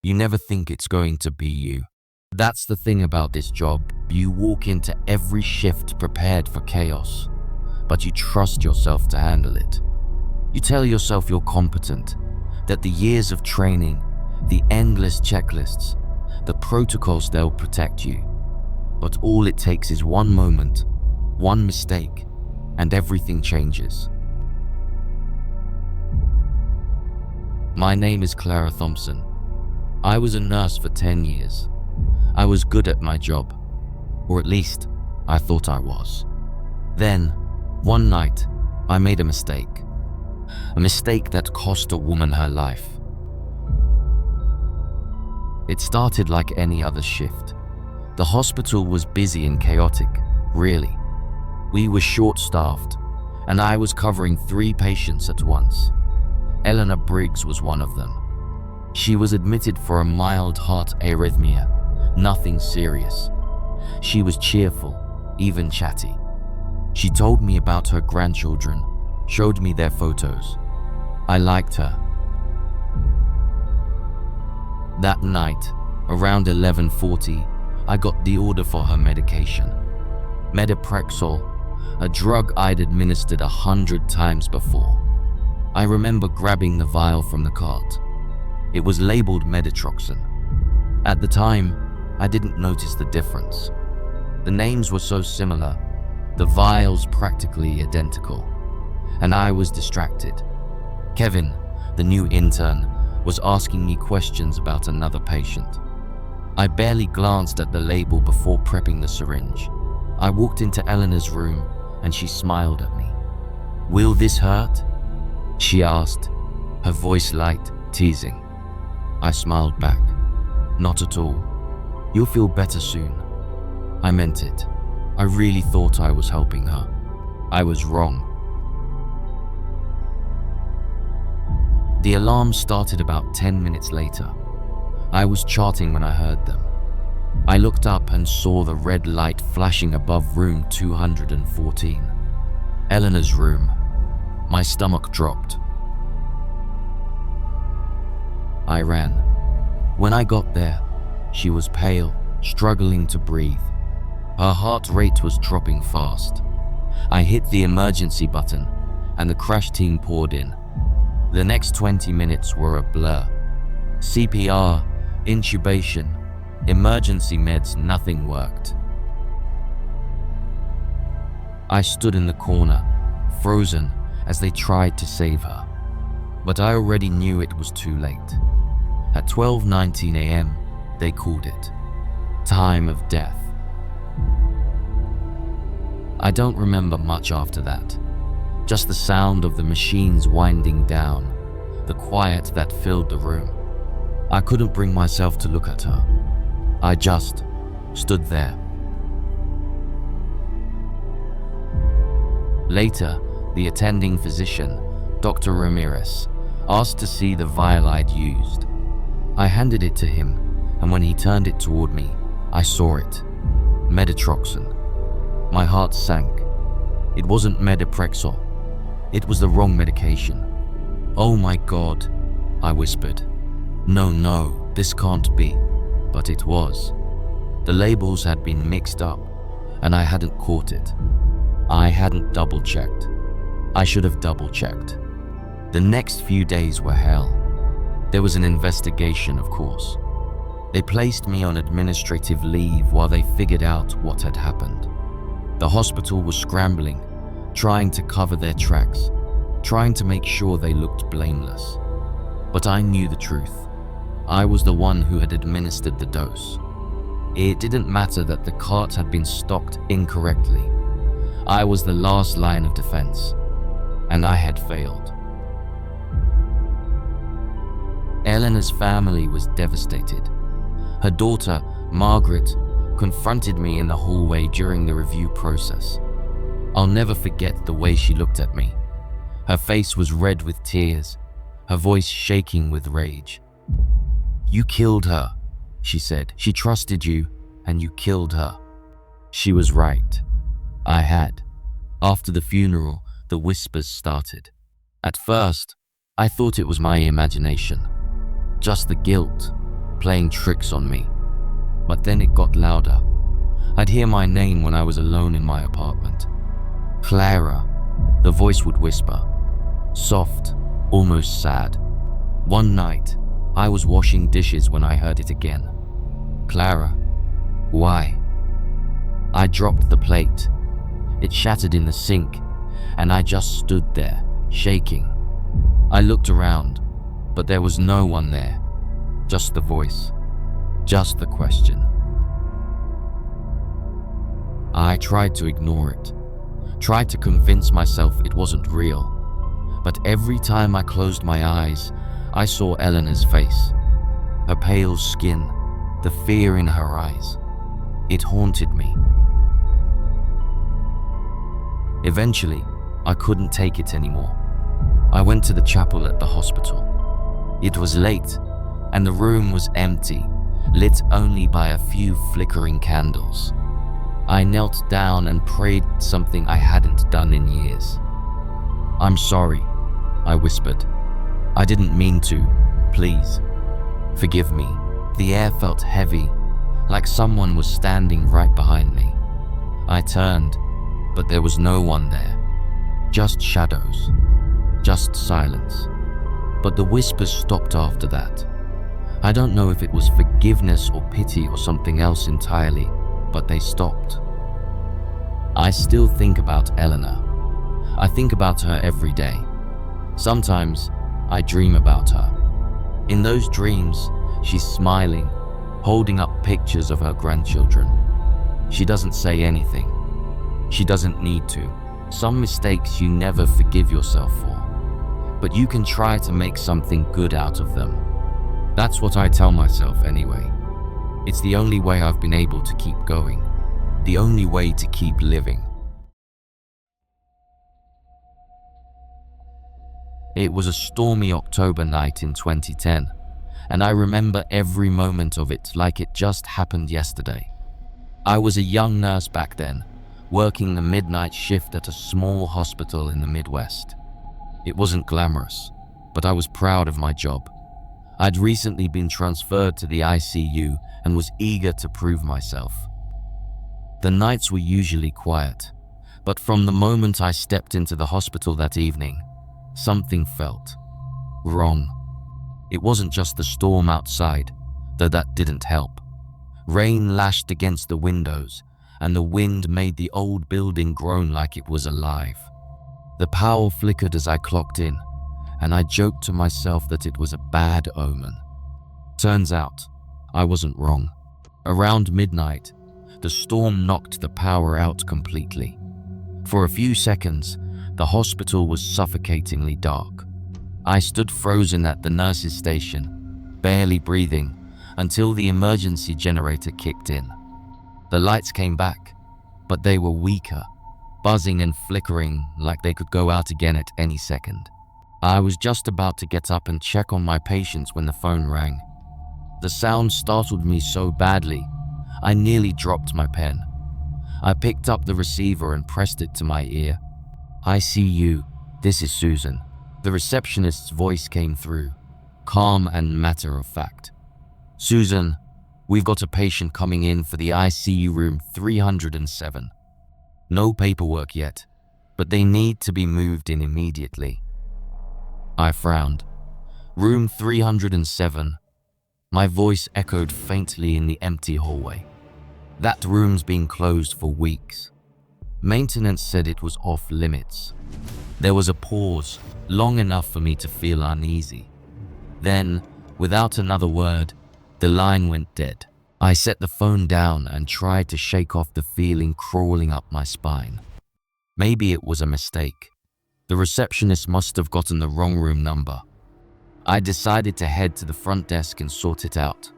You never think it's going to be you. That's the thing about this job. You walk into every shift prepared for chaos, but you trust yourself to handle it. You tell yourself you're competent, that the years of training, the endless checklists, the protocols, they'll protect you. But all it takes is one moment, one mistake, and everything changes. My name is Clara Thompson. I was a nurse for 10 years. I was good at my job, or at least I thought I was. Then, one night, I made a mistake that cost a woman her life. It started like any other shift. The hospital was busy and chaotic, really. We were short-staffed, and I was covering 3 patients at once. Eleanor Briggs was one of them. She was admitted for a mild heart arrhythmia, nothing serious. She was cheerful, even chatty. She told me about her grandchildren, showed me their photos. I liked her. That night, around 11:40, I got the order for her medication. Metaprexol, a drug I'd administered 100 times before. I remember grabbing the vial from the cart. It was labeled Metatroxin. At the time, I didn't notice the difference. The names were so similar, the vials practically identical, and I was distracted. Kevin, the new intern, was asking me questions about another patient. I barely glanced at the label before prepping the syringe. I walked into Eleanor's room and she smiled at me. "Will this hurt?" she asked, her voice light, teasing. I smiled back. "Not at all. You'll feel better soon." I meant it. I really thought I was helping her. I was wrong. The alarm started about 10 minutes later. I was charting when I heard them. I looked up and saw the red light flashing above room 214. Eleanor's room. My stomach dropped. I ran. When I got there, she was pale, struggling to breathe. Her heart rate was dropping fast. I hit the emergency button, and the crash team poured in. The next 20 minutes were a blur. CPR, intubation, emergency meds, nothing worked. I stood in the corner, frozen, as they tried to save her. But I already knew it was too late. At 12:19 a.m., they called it time of death. I don't remember much after that. Just the sound of the machines winding down, the quiet that filled the room. I couldn't bring myself to look at her. I just stood there. Later, the attending physician, Dr. Ramirez, asked to see the vial I'd used. I handed it to him, and when he turned it toward me, I saw it. Metatroxin. My heart sank. It wasn't Metaprexol. It was the wrong medication. "Oh my God," I whispered. No, this can't be." But it was. The labels had been mixed up, and I hadn't caught it. I hadn't double-checked. I should have double-checked. The next few days were hell. There was an investigation, of course. They placed me on administrative leave while they figured out what had happened. The hospital was scrambling, trying to cover their tracks, trying to make sure they looked blameless. But I knew the truth. I was the one who had administered the dose. It didn't matter that the cart had been stocked incorrectly. I was the last line of defense, and I had failed. Eleanor's family was devastated. Her daughter, Margaret, confronted me in the hallway during the review process. I'll never forget the way she looked at me. Her face was red with tears, her voice shaking with rage. "You killed her," she said. "She trusted you, and you killed her." She was right. I had. After the funeral, the whispers started. At first, I thought it was my imagination. Just the guilt, playing tricks on me. But then it got louder. I'd hear my name when I was alone in my apartment. Clara, the voice would whisper, soft, almost sad. One night, I was washing dishes when I heard it again. Clara, why? I dropped the plate. It shattered in the sink, and I just stood there, shaking. I looked around, but there was no one there. Just the voice. Just the question. I tried to ignore it. Tried to convince myself it wasn't real. But every time I closed my eyes, I saw Eleanor's face. Her pale skin, the fear in her eyes. It haunted me. Eventually, I couldn't take it anymore. I went to the chapel at the hospital. It was late, and the room was empty, lit only by a few flickering candles. I knelt down and prayed something I hadn't done in years. "I'm sorry," I whispered. "I didn't mean to. Please, forgive me." The air felt heavy, like someone was standing right behind me. I turned, but there was no one there. Just shadows. Just silence. But the whispers stopped after that. I don't know if it was forgiveness or pity or something else entirely, but they stopped. I still think about Eleanor. I think about her every day. Sometimes I dream about her. In those dreams, she's smiling, holding up pictures of her grandchildren. She doesn't say anything. She doesn't need to. Some mistakes you never forgive yourself for, but you can try to make something good out of them. That's what I tell myself anyway. It's the only way I've been able to keep going. The only way to keep living. It was a stormy October night in 2010, and I remember every moment of it like it just happened yesterday. I was a young nurse back then, working the midnight shift at a small hospital in the Midwest. It wasn't glamorous, but I was proud of my job. I'd recently been transferred to the ICU and was eager to prove myself. The nights were usually quiet, but from the moment I stepped into the hospital that evening, something felt wrong. It wasn't just the storm outside, though that didn't help. Rain lashed against the windows, and the wind made the old building groan like it was alive. The power flickered as I clocked in, and I joked to myself that it was a bad omen. Turns out, I wasn't wrong. Around midnight, the storm knocked the power out completely. For a few seconds, the hospital was suffocatingly dark. I stood frozen at the nurse's station, barely breathing, until the emergency generator kicked in. The lights came back, but they were weaker, buzzing and flickering like they could go out again at any second. I was just about to get up and check on my patients when the phone rang. The sound startled me so badly, I nearly dropped my pen. I picked up the receiver and pressed it to my ear. "ICU, this is Susan." The receptionist's voice came through, calm and matter of fact. "Susan, we've got a patient coming in for the ICU room 307. No paperwork yet, but they need to be moved in immediately." I frowned. Room 307. My voice echoed faintly in the empty hallway. That room's been closed for weeks. Maintenance said it was off limits. There was a pause, long enough for me to feel uneasy. Then, without another word, the line went dead. I set the phone down and tried to shake off the feeling crawling up my spine. Maybe it was a mistake. The receptionist must have gotten the wrong room number. I decided to head to the front desk and sort it out.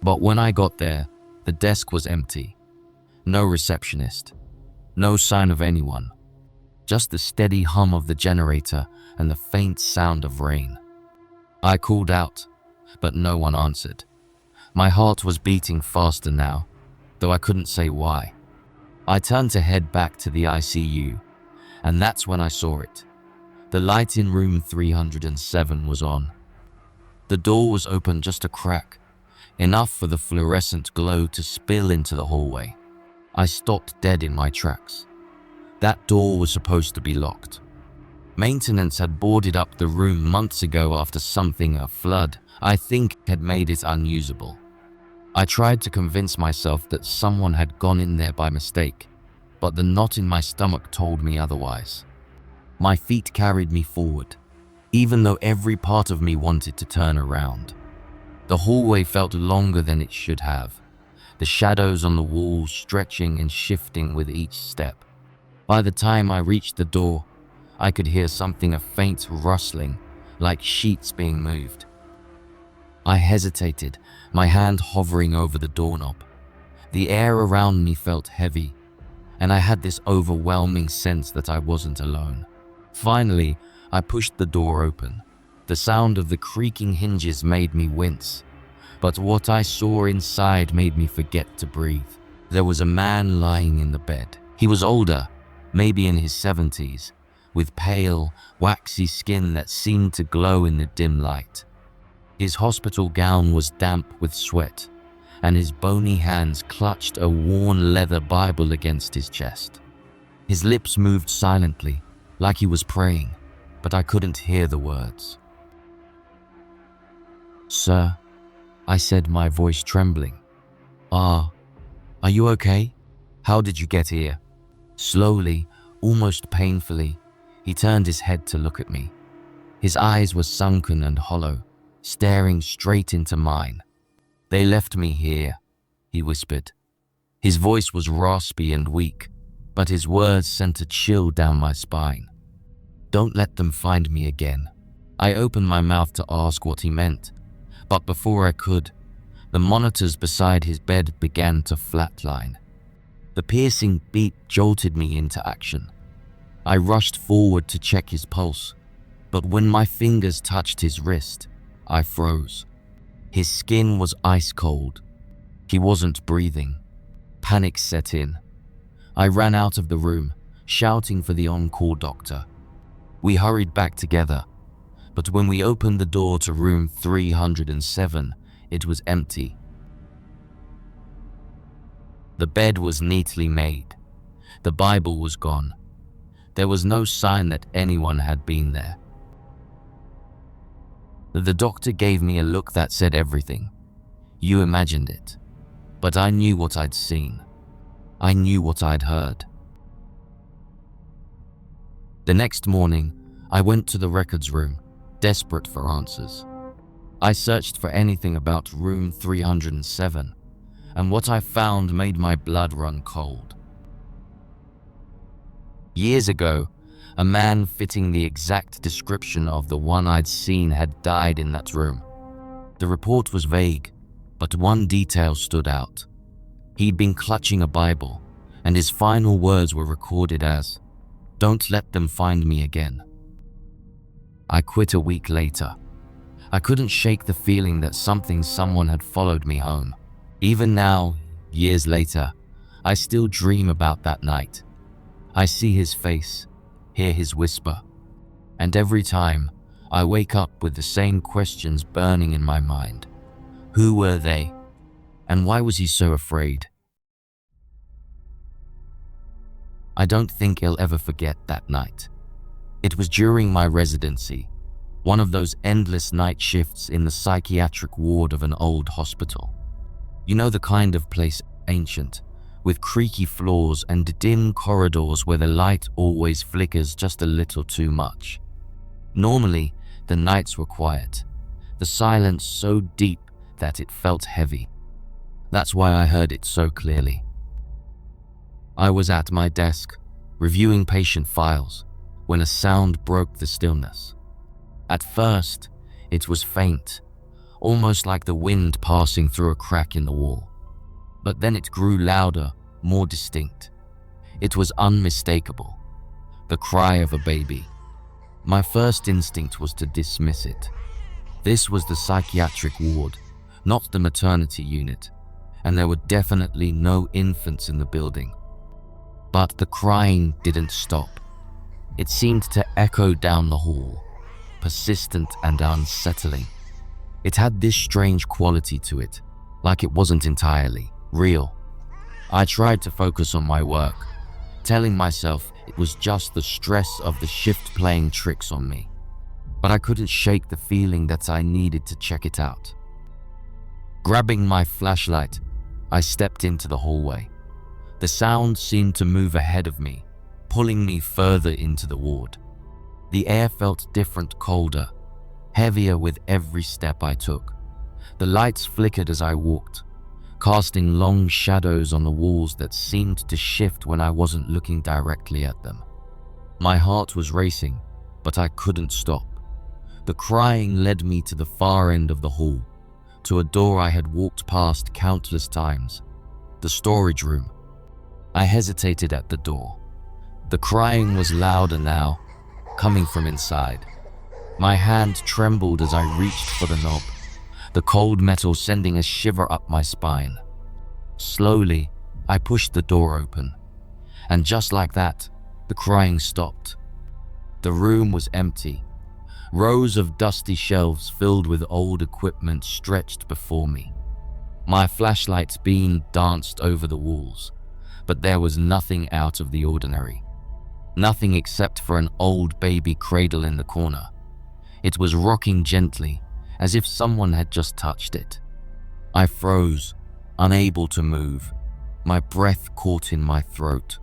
But when I got there, the desk was empty. No receptionist. No sign of anyone. Just the steady hum of the generator and the faint sound of rain. I called out, but no one answered. My heart was beating faster now, though I couldn't say why. I turned to head back to the ICU, and that's when I saw it. The light in room 307 was on. The door was open just a crack, enough for the fluorescent glow to spill into the hallway. I stopped dead in my tracks. That door was supposed to be locked. Maintenance had boarded up the room months ago after something, a flood, I think, had made it unusable. I tried to convince myself that someone had gone in there by mistake, but the knot in my stomach told me otherwise. My feet carried me forward, even though every part of me wanted to turn around. The hallway felt longer than it should have, the shadows on the walls stretching and shifting with each step. By the time I reached the door, I could hear something, a faint rustling, like sheets being moved. I hesitated, my hand hovering over the doorknob. The air around me felt heavy, and I had this overwhelming sense that I wasn't alone. Finally, I pushed the door open. The sound of the creaking hinges made me wince, but what I saw inside made me forget to breathe. There was a man lying in the bed. He was older, maybe in his 70s, with pale, waxy skin that seemed to glow in the dim light. His hospital gown was damp with sweat, and his bony hands clutched a worn leather Bible against his chest. His lips moved silently, like he was praying, but I couldn't hear the words. "Sir," I said, my voice trembling. Are you okay? How did you get here?" Slowly, almost painfully, he turned his head to look at me. His eyes were sunken and hollow, staring straight into mine. "They left me here," he whispered. His voice was raspy and weak, but his words sent a chill down my spine. "Don't let them find me again." I opened my mouth to ask what he meant, but before I could, the monitors beside his bed began to flatline. The piercing beat jolted me into action. I rushed forward to check his pulse, but when my fingers touched his wrist, I froze. His skin was ice cold. He wasn't breathing. Panic set in. I ran out of the room, shouting for the on-call doctor. We hurried back together, but when we opened the door to room 307, it was empty. The bed was neatly made. The Bible was gone. There was no sign that anyone had been there. The doctor gave me a look that said everything. "You imagined it." But I knew what I'd seen. I knew what I'd heard. The next morning, I went to the records room, desperate for answers. I searched for anything about room 307, and what I found made my blood run cold. Years ago, a man fitting the exact description of the one I'd seen had died in that room. The report was vague, but one detail stood out. He'd been clutching a Bible, and his final words were recorded as, "Don't let them find me again." I quit a week later. I couldn't shake the feeling that someone had followed me home. Even now, years later, I still dream about that night. I see his face, hear his whisper, and every time I wake up with the same questions burning in my mind. Who were they? And why was he so afraid? I don't think I'll ever forget that night. It was during my residency, one of those endless night shifts in the psychiatric ward of an old hospital. You know, the kind of place, ancient, with creaky floors and dim corridors where the light always flickers just a little too much. Normally, the nights were quiet, the silence so deep that it felt heavy. That's why I heard it so clearly. I was at my desk, reviewing patient files, when a sound broke the stillness. At first, it was faint, almost like the wind passing through a crack in the wall. But then it grew louder, more distinct. It was unmistakable, the cry of a baby. My first instinct was to dismiss it. This was the psychiatric ward, not the maternity unit, and there were definitely no infants in the building. But the crying didn't stop. It seemed to echo down the hall, persistent and unsettling. It had this strange quality to it, like it wasn't entirely real. I tried to focus on my work, telling myself it was just the stress of the shift playing tricks on me. But I couldn't shake the feeling that I needed to check it out. Grabbing my flashlight, I stepped into the hallway. The sound seemed to move ahead of me, pulling me further into the ward. The air felt different, colder, heavier with every step I took. The lights flickered as I walked, casting long shadows on the walls that seemed to shift when I wasn't looking directly at them. My heart was racing, but I couldn't stop. The crying led me to the far end of the hall, to a door I had walked past countless times, the storage room. I hesitated at the door. The crying was louder now, coming from inside. My hand trembled as I reached for the knob, the cold metal sending a shiver up my spine. Slowly, I pushed the door open, and just like that, the crying stopped. The room was empty. Rows of dusty shelves filled with old equipment stretched before me. My flashlight's beam danced over the walls, but there was nothing out of the ordinary. Nothing except for an old baby cradle in the corner. It was rocking gently, as if someone had just touched it. I froze, unable to move, my breath caught in my throat.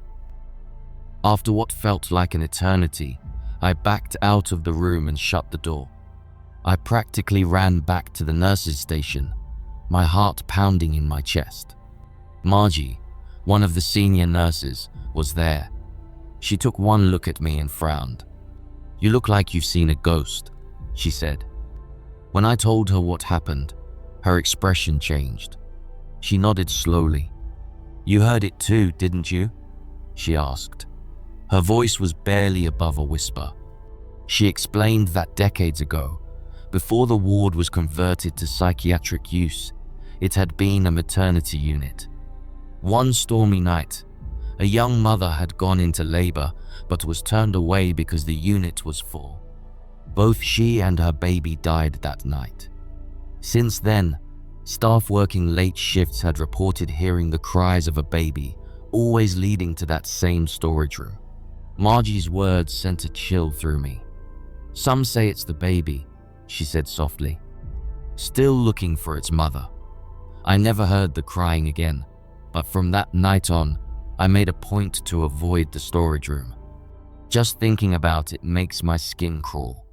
After what felt like an eternity, I backed out of the room and shut the door. I practically ran back to the nurse's station, my heart pounding in my chest. Margie, one of the senior nurses, was there. She took one look at me and frowned. "You look like you've seen a ghost," she said. When I told her what happened, her expression changed. She nodded slowly. "You heard it too, didn't you?" she asked. Her voice was barely above a whisper. She explained that decades ago, before the ward was converted to psychiatric use, it had been a maternity unit. One stormy night, a young mother had gone into labor but was turned away because the unit was full. Both she and her baby died that night. Since then, staff working late shifts had reported hearing the cries of a baby, always leading to that same storage room. Margie's words sent a chill through me. "Some say it's the baby," she said softly, "still looking for its mother." I never heard the crying again, but from that night on, I made a point to avoid the storage room. Just thinking about it makes my skin crawl.